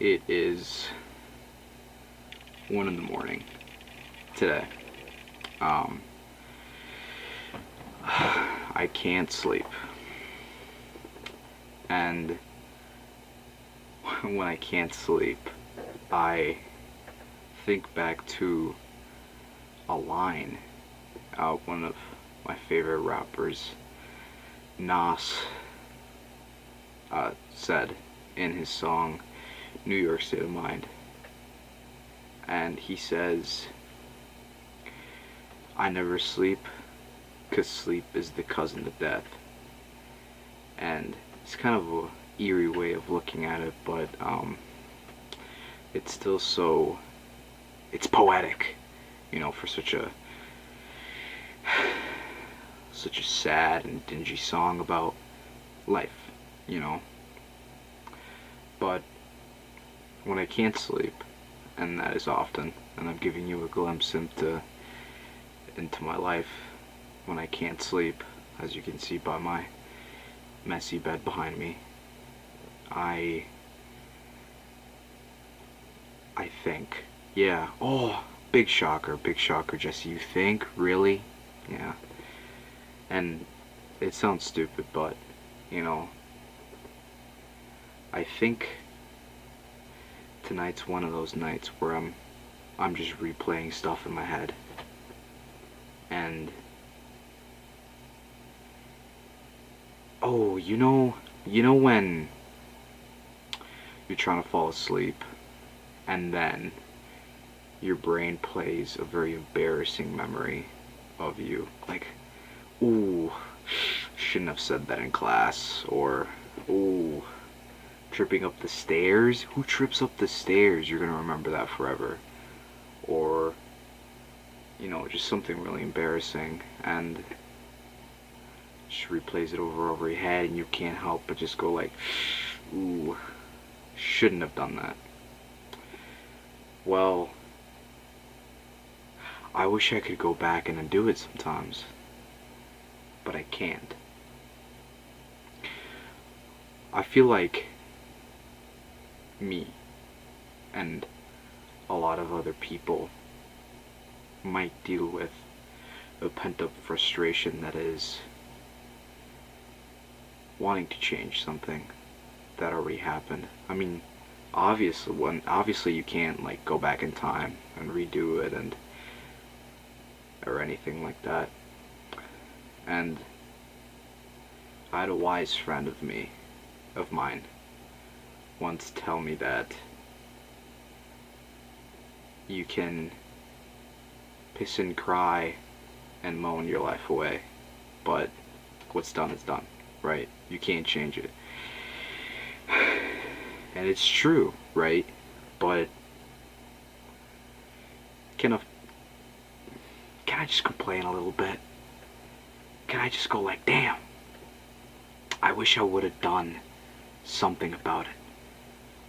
It is 1 in the morning today. Um, I can't sleep. And when I can't sleep, I think back to a line one of my favorite rappers, Nas, said in his song New York State of Mind. And he says, I never sleep, 'cause sleep is the cousin to death. And it's kind of a eerie way of looking at it, but it's still so, it's poetic, for such a sad and dingy song about life. But when I can't sleep, and that is often, and I'm giving you a glimpse into my life when I can't sleep, as you can see by my messy bed behind me, I think, yeah, oh, big shocker, Jesse, you think? Really? Yeah. And it sounds stupid, but, I think tonight's one of those nights where I'm just replaying stuff in my head. And oh, when you're trying to fall asleep and then your brain plays a very embarrassing memory of you, like, ooh, shouldn't have said that in class, or ooh, tripping up the stairs. Who trips up the stairs? You're gonna remember that forever. Or, just something really embarrassing, and just replays it over your head, and you can't help but just go like, ooh, shouldn't have done that. Well, I wish I could go back and undo it sometimes, but I can't. I feel like me and a lot of other people might deal with a pent-up frustration that is wanting to change something that already happened. I mean, obviously you can't like go back in time and redo it and or anything like that. And I had a wise friend of mine once tell me that you can piss and cry and moan your life away, but what's done is done, right? You can't change it. And it's true, right? But can I just complain a little bit? Can I just go like, damn, I wish I would have done something about it.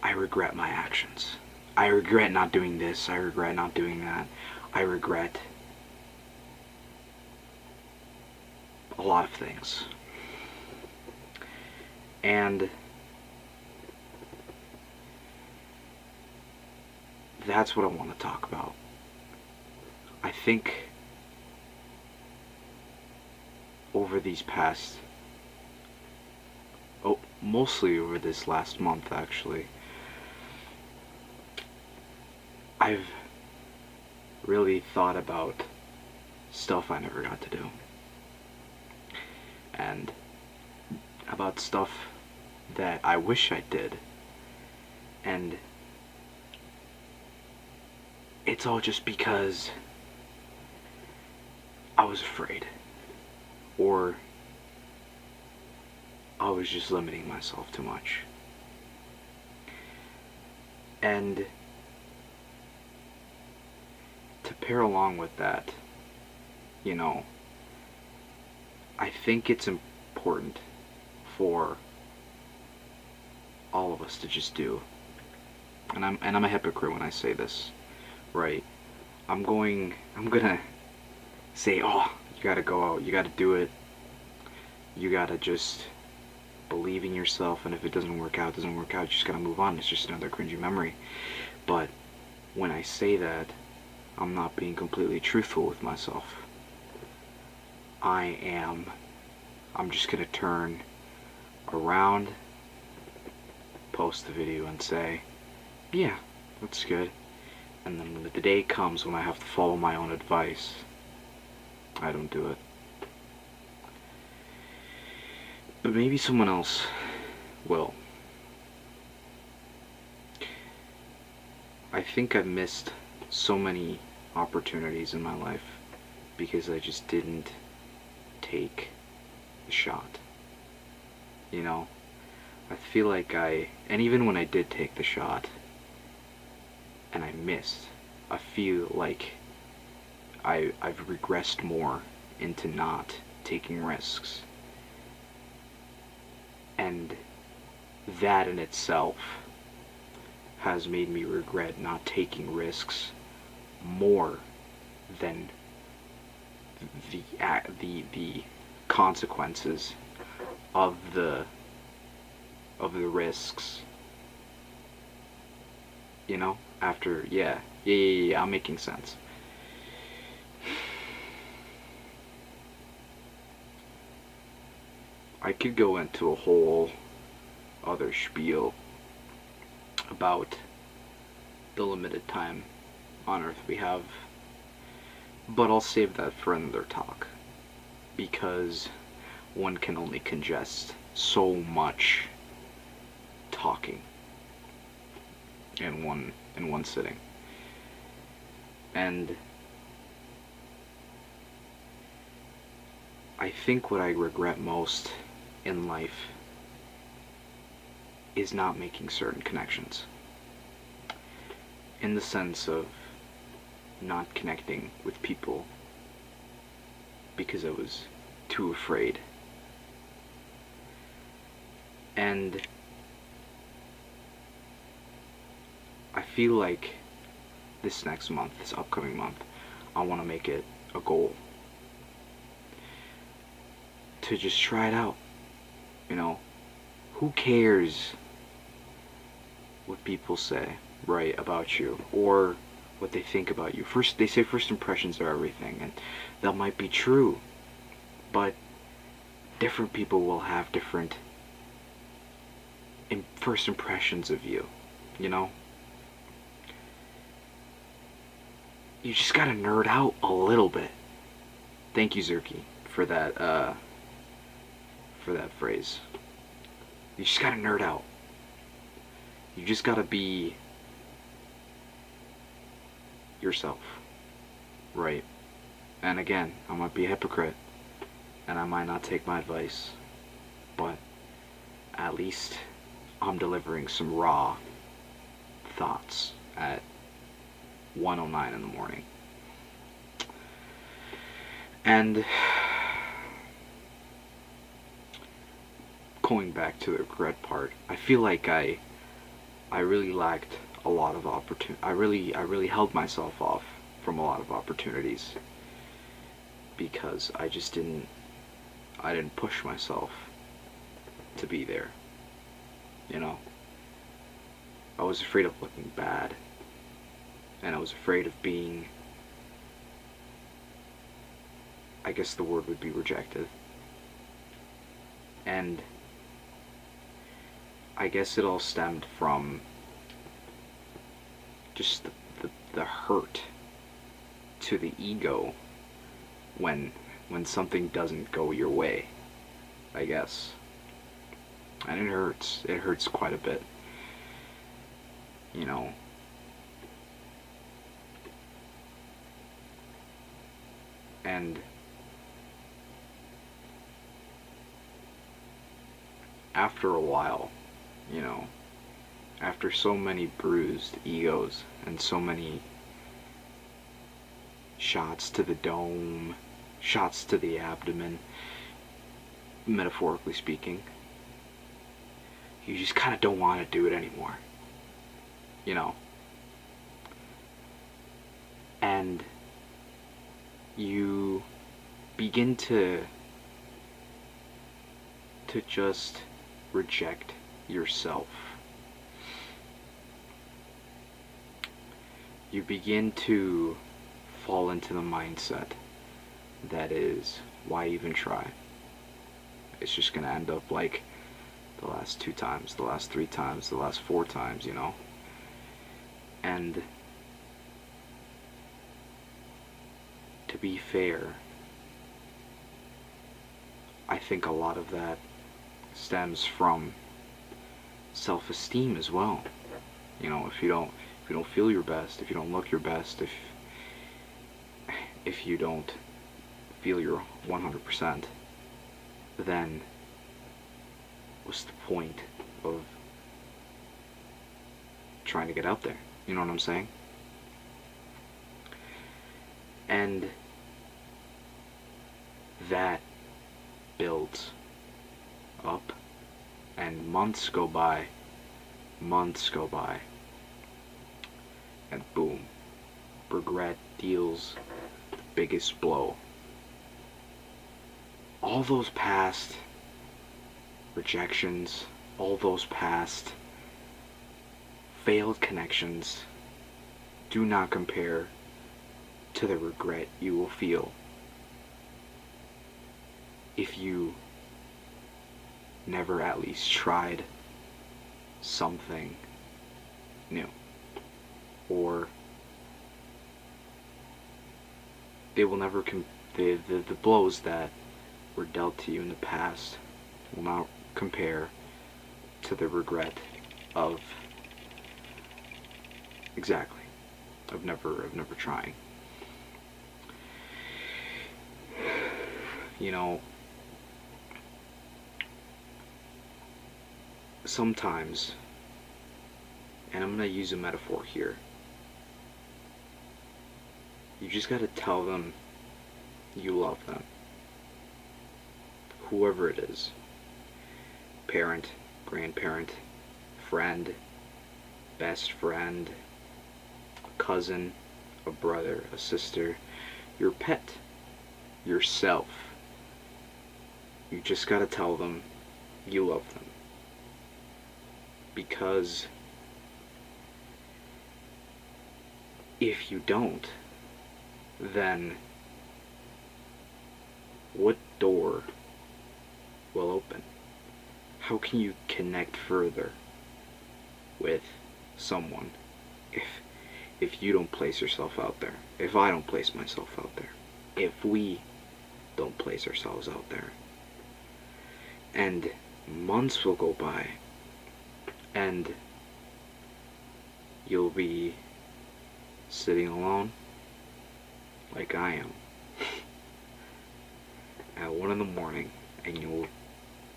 I regret my actions. I regret not doing this. I regret not doing that. I regret a lot of things. And that's what I want to talk about. I think over these past, mostly over this last month actually, I've really thought about stuff I never got to do. And about stuff that I wish I did. And it's all just because I was afraid. Or I was just limiting myself too much. And to pair along with that, I think it's important for all of us to just do. And I'm a hypocrite when I say this, right? I'm gonna say, oh, you gotta go out, you gotta do it, you gotta just believe in yourself, and if it doesn't work out, it doesn't work out. You just gotta move on. It's just another cringy memory. But when I say that, I'm not being completely truthful with myself. I'm just gonna turn around, post the video, and say, yeah, that's good. And then when the day comes when I have to follow my own advice, I don't do it. But maybe someone else will. I think I've missed so many opportunities in my life because I just didn't take the shot. You know, I feel like and even when I did take the shot and I missed, I feel like I've regressed more into not taking risks. And that in itself has made me regret not taking risks more than the consequences of the risks. You know, after yeah, I'm making sense. I could go into a whole other spiel about the limited time on Earth we have, but I'll save that for another talk, because one can only congest so much talking in one sitting. And I think what I regret most in life is not making certain connections, in the sense of not connecting with people because I was too afraid. And I feel like this next month, this upcoming month, I want to make it a goal to just try it out. You know, who cares what people say, right, about you, or what they think about you? They say first impressions are everything, and that might be true, but different people will have different first impressions of you, you know? You just gotta nerd out a little bit. Thank you, Zerky, for that phrase. You just gotta nerd out. You just gotta be yourself, right? And again, I might be a hypocrite, and I might not take my advice, but at least I'm delivering some raw thoughts at 1:09 in the morning. And going back to the regret part, I feel like I really lacked a lot of opportunity. I really held myself off from a lot of opportunities because I didn't push myself to be there. You know, I was afraid of looking bad, and I was afraid of being, I guess the word would be, rejected. And I guess it all stemmed from just the hurt to the ego when something doesn't go your way, I guess. And it hurts quite a bit, you know. And after a while, you know, after so many bruised egos and so many shots to the dome, shots to the abdomen, metaphorically speaking, you just kind of don't want to do it anymore, you know. And you begin to just reject yourself, you begin to fall into the mindset that is, why even try? It's just gonna end up like the last 2 times, the last 3 times, the last 4 times, you know? And to be fair, I think a lot of that stems from self-esteem as well. You know, if you don't feel your best, if you don't look your best, if you don't feel your 100%, then what's the point of trying to get out there? You know what I'm saying? And that builds up, and months go by, and boom, regret deals the biggest blow. All those past rejections, all those past failed connections do not compare to the regret you will feel if you never at least tried something new. Or they will never the blows that were dealt to you in the past will not compare to the regret of never trying. You know, sometimes, and I'm gonna use a metaphor here, you just gotta tell them you love them. Whoever it is. Parent, grandparent, friend, best friend, a cousin, a brother, a sister, your pet, yourself. You just gotta tell them you love them. Because if you don't, then what door will open? How can you connect further with someone if you don't place yourself out there? If I don't place myself out there? If we don't place ourselves out there? And months will go by, and you'll be sitting alone like I am at 1 in the morning, and you'll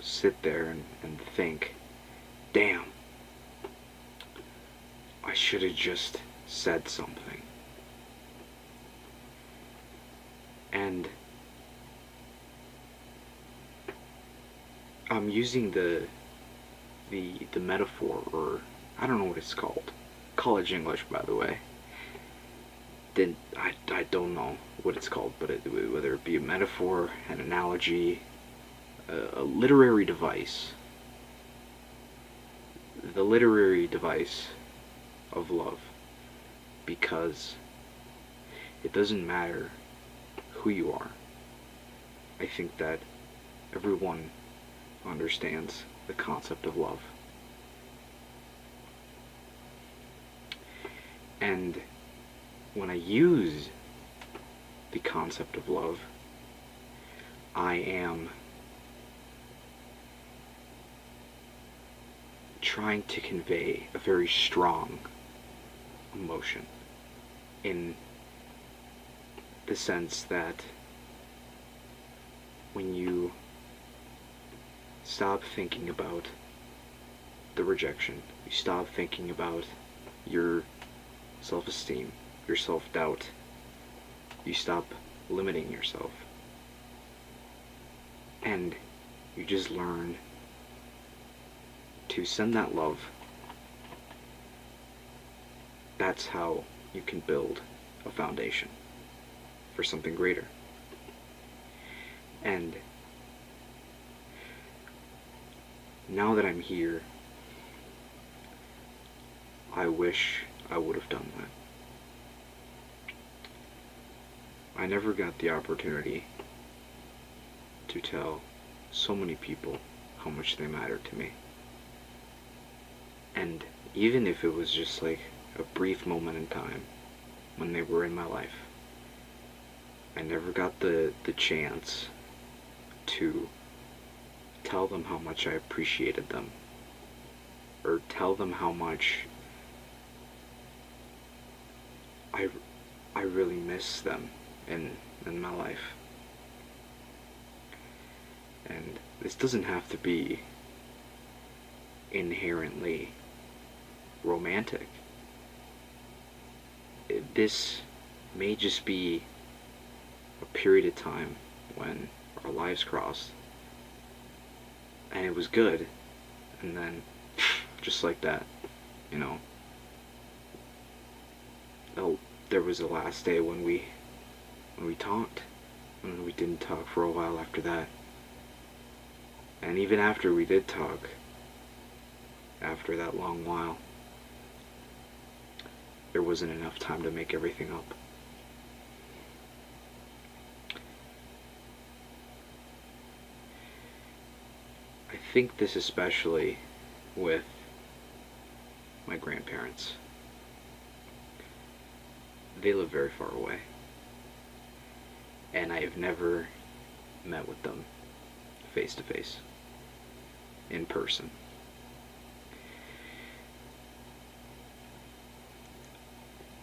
sit there and think, damn, I should have just said something. And I'm using the metaphor, or I don't know what it's called. College English, by the way. I don't know what it's called, but whether it be a metaphor, an analogy, a literary device, the literary device of love, because it doesn't matter who you are. I think that everyone understands the concept of love. And when I use the concept of love, I am trying to convey a very strong emotion, in the sense that when you stop thinking about the rejection, you stop thinking about your self-esteem, your self-doubt, you stop limiting yourself, and you just learn to send that love. That's how you can build a foundation for something greater. And now that I'm here, I wish I would have done that. I never got the opportunity to tell so many people how much they mattered to me. And even if it was just like a brief moment in time when they were in my life, I never got the chance to tell them how much I appreciated them, or tell them how much I, I really miss them in my life. And this doesn't have to be inherently romantic. This may just be a period of time when our lives crossed and it was good, and then just like that, you know, oh, there was the last day when we talked, and we didn't talk for a while after that. And even after we did talk, after that long while, there wasn't enough time to make everything up. I think this especially with my grandparents. They live very far away, and I have never met with them face to face, in person.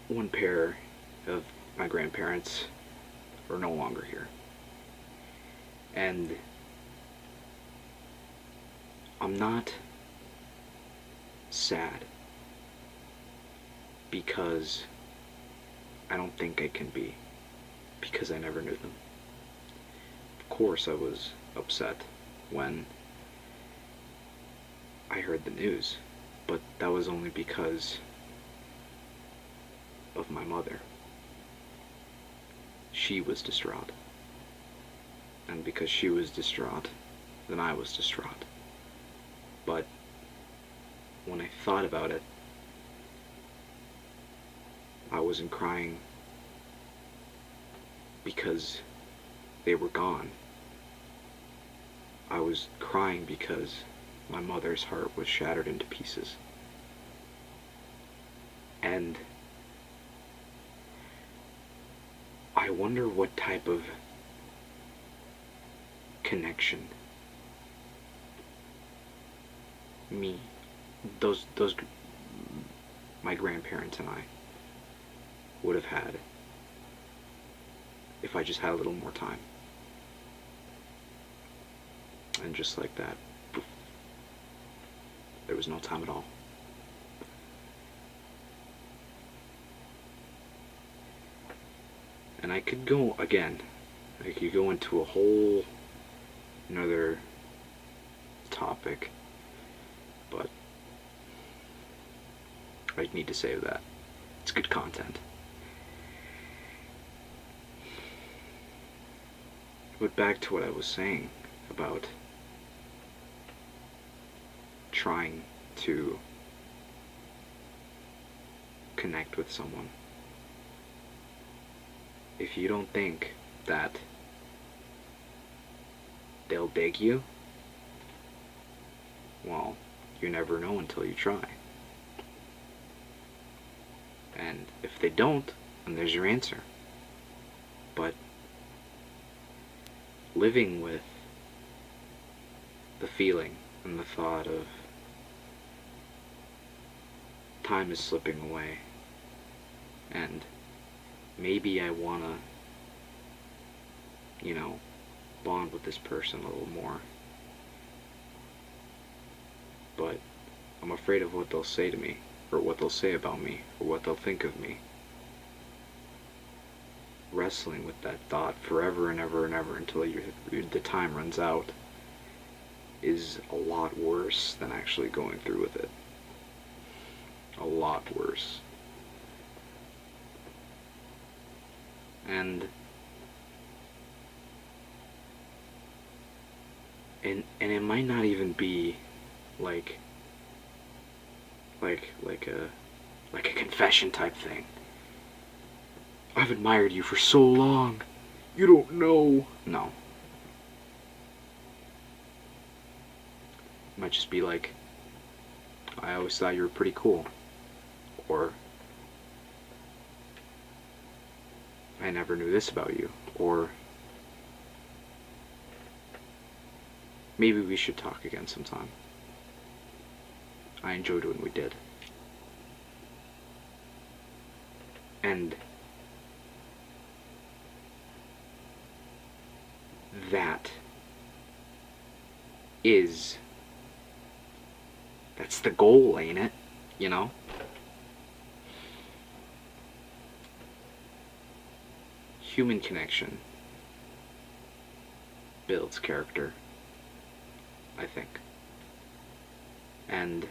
One pair of my grandparents are no longer here, and I'm not sad because I don't think I can be, because I never knew them. Of course I was upset when I heard the news, but that was only because of my mother. She was distraught. And because she was distraught, then I was distraught. But when I thought about it, I wasn't crying because they were gone. I was crying because my mother's heart was shattered into pieces. And I wonder what type of connection my grandparents and I would have had if I just had a little more time. And just like that, poof, there was no time at all. And I could go again. I could go into a whole another topic, but I need to save that. It's good content. But back to what I was saying about trying to connect with someone. If you don't think that they'll dig you, well, you never know until you try. And if they don't, then there's your answer. But living with the feeling and the thought of time is slipping away, and maybe I wanna, bond with this person a little more, but I'm afraid of what they'll say to me, or what they'll say about me, or what they'll think of me. Wrestling with that thought forever and ever and ever until the time runs out is a lot worse than actually going through with it. A lot worse. And it might not even be like like a confession type thing. I've admired you for so long. You don't know. No. It might just be like, I always thought you were pretty cool. Or, I never knew this about you. Or, maybe we should talk again sometime. I enjoyed when we did. And that is, that's the goal, ain't it? You know? Human connection builds character, I think. And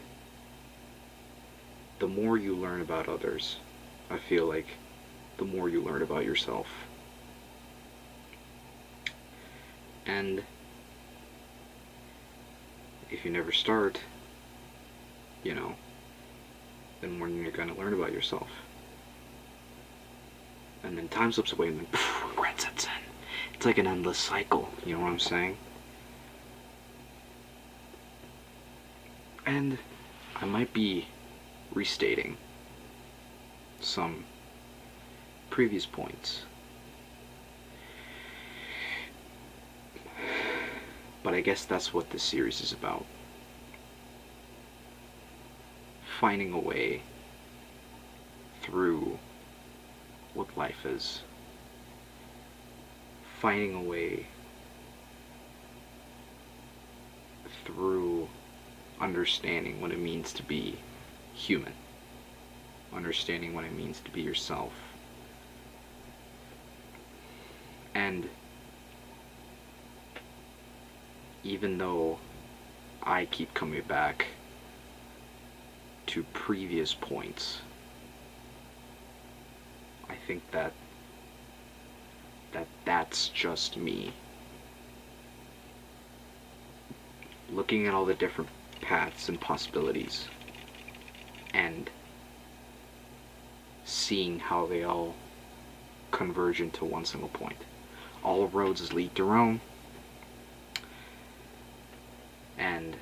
the more you learn about others, I feel like the more you learn about yourself. And if you never start, you know, then when you're gonna learn about yourself. And then time slips away and then regret sets in. It's like an endless cycle, you know what I'm saying? And I might be restating some previous points, but I guess that's what this series is about. Finding a way through what life is. Finding a way through understanding what it means to be human. Understanding what it means to be yourself. And even though I keep coming back to previous points, I think that's just me looking at all the different paths and possibilities and seeing how they all converge into one single point. All roads lead to Rome, and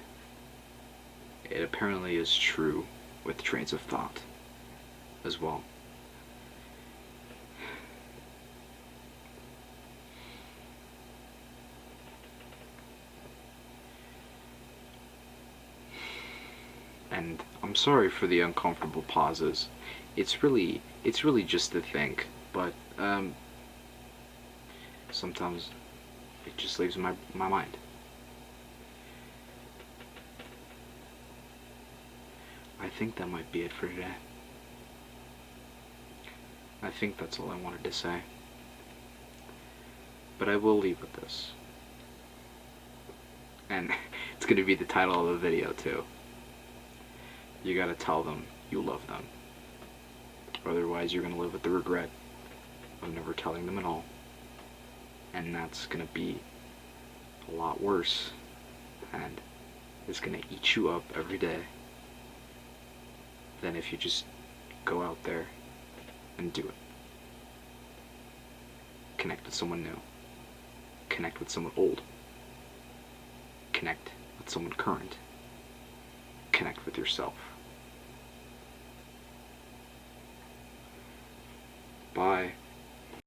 it apparently is true with trains of thought as well. And I'm sorry for the uncomfortable pauses. It's really just to think, but sometimes it just leaves my mind. I think that might be it for today. I think that's all I wanted to say. But I will leave with this. And it's gonna be the title of the video too. You gotta tell them you love them. Otherwise you're gonna live with the regret of never telling them at all. And that's gonna be a lot worse. And it's gonna eat you up every day than if you just go out there and do it. Connect with someone new. Connect with someone old. Connect with someone current. Connect with yourself. Bye.